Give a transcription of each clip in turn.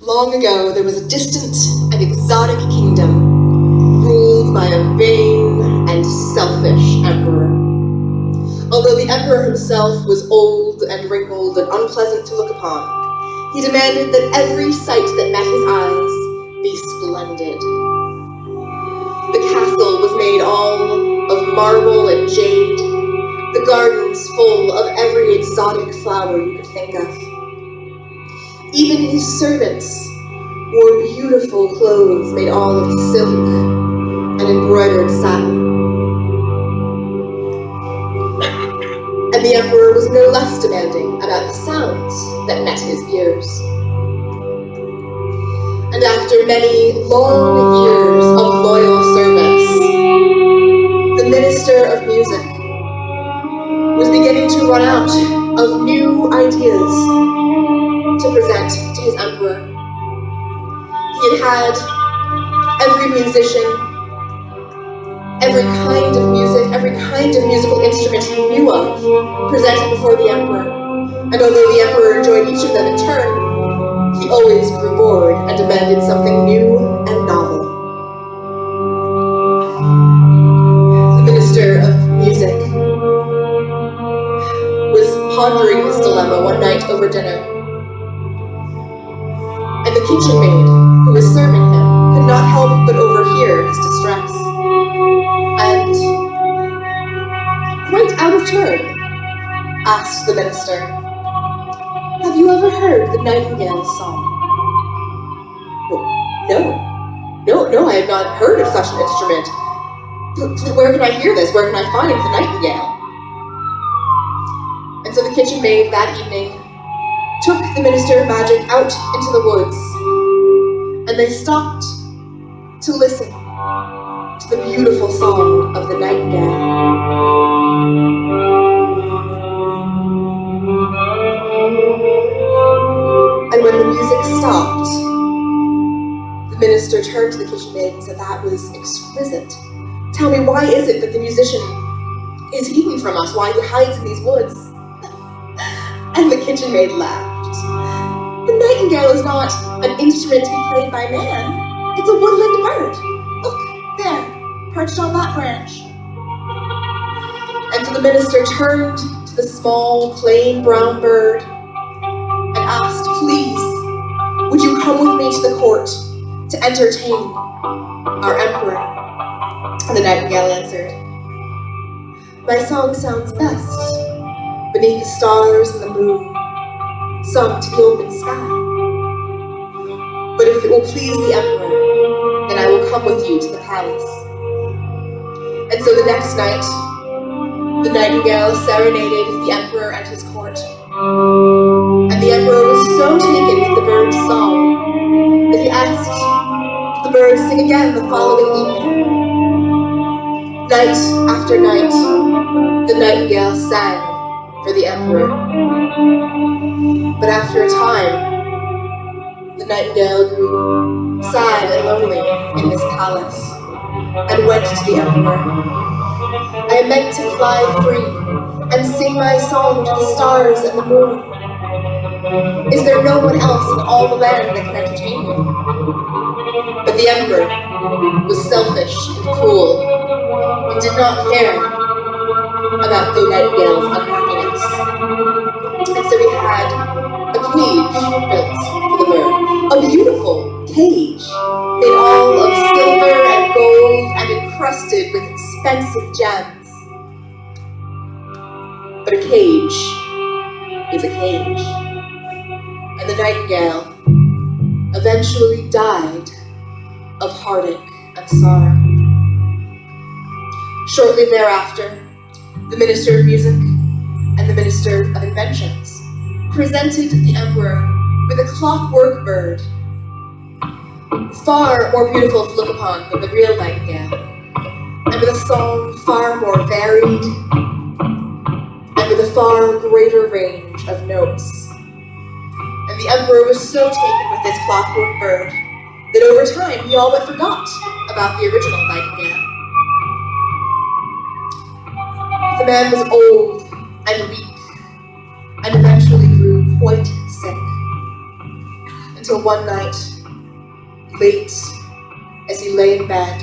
Long ago, there was a distant and exotic kingdom ruled by a vain and selfish emperor. Although the emperor himself was old and wrinkled and unpleasant to look upon, he demanded that every sight that met his eyes be splendid. The castle was made all of marble and jade, the gardens full of every exotic flower you could think of. Even his servants wore beautiful clothes made all of silk and embroidered satin. And the emperor was no less demanding about the sounds that met his ears. And after many long years of loyal service, the minister of music was beginning to run out of new ideas to present to his emperor. He had every musician, every kind of music, every kind of musical instrument he knew of presented before the emperor. And although the emperor enjoyed each of them in turn, he always grew bored and demanded something new and novel. The minister of music was pondering this dilemma one night over dinner. And the kitchen maid, who was serving him, could not help but overhear his distress. And, quite out of turn, asked the minister, "Have you ever heard the Nightingale song?" No, I have not heard of such an instrument. Where can I hear this? Where can I find the Nightingale? And so the kitchen maid that evening took the minister of magic out into the woods, and they stopped to listen to the beautiful song of the nightingale. And when the music stopped, the minister turned to the kitchen maid and said, "That was exquisite. Tell me, why is it that the musician is hidden from us? Why he hides in these woods?" And the kitchen maid laughed. "The nightingale is not an instrument to be played by man. It's a woodland bird. Look, there, perched on that branch." And so the minister turned to the small, plain brown bird and asked, "Please, would you come with me to the court to entertain our emperor?" And the nightingale answered, "My song sounds best beneath the stars and the moon, sung to the open sky. But if it will please the emperor, then I will come with you to the palace." And so the next night, the nightingale serenaded the emperor and his court. And the emperor was so taken with the bird's song that he asked the bird to sing again the following evening. Night after night, the nightingale sang for the emperor. But after a time, the nightingale grew sad and lonely in his palace and went to the emperor. "I am meant to fly free and sing my song to the stars and the moon. Is there no one else in all the land that can entertain me?" But the emperor was selfish and cruel and did not care about the nightingale's unhappiness. And so he had a cage built for the bird, a beautiful cage made all of silver and gold and encrusted with expensive gems. But a cage is a cage, and the nightingale eventually died of heartache and sorrow. Shortly thereafter, the minister of music and the minister of inventions presented the emperor with a clockwork bird, far more beautiful to look upon than the real nightingale, and with a song far more varied, and with a far greater range of notes. And the emperor was so taken with this clockwork bird that over time he all but forgot about the original nightingale. The man was old and weak, and eventually grew quite sick, Till one night, late, as he lay in bed,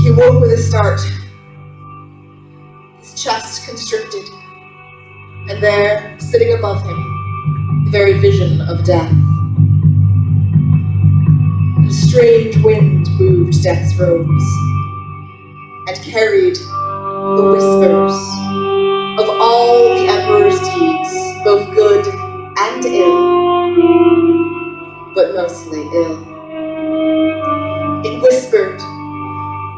he awoke with a start, his chest constricted, and there, sitting above him, the very vision of death. And a strange wind moved death's robes, and carried the whispers of all the Emperor's deeds, both good and ill, but mostly ill. It whispered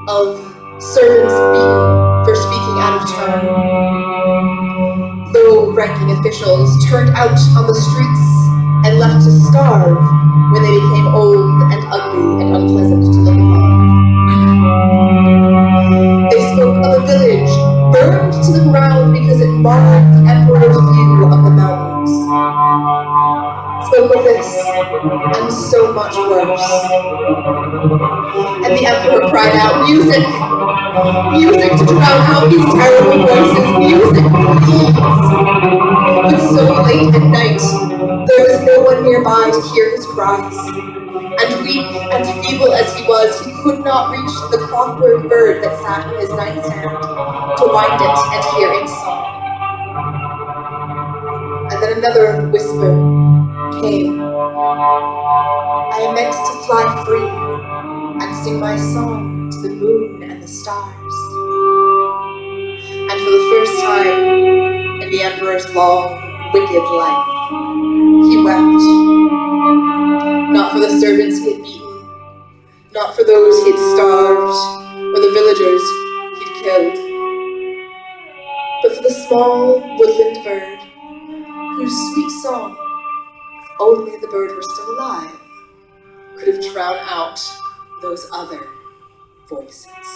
of servants beaten for speaking out of turn, low-ranking officials turned out on the streets and left to starve when they became old and ugly and unpleasant to look upon. They spoke of a village burned to the ground because it marred the Emperor's view of the mountains. Spoke of this, and so much worse. And the Emperor cried out, "Music! Music to drown out these terrible voices! Music, please!" But so late at night, there was no one nearby to hear his cries. And weak and feeble as he was, he could not reach the clockwork bird that sat in his nightstand to wind it and hear its song. And then another whisper came. I am meant to fly free and sing my song to the moon and the stars. And for the first time in the Emperor's long, wicked life, he wept. Not for the servants he had beaten, not for those he had starved, or the villagers he'd killed, but for the small woodland bird whose sweet song, if only the bird were still alive, could have drowned out those other voices.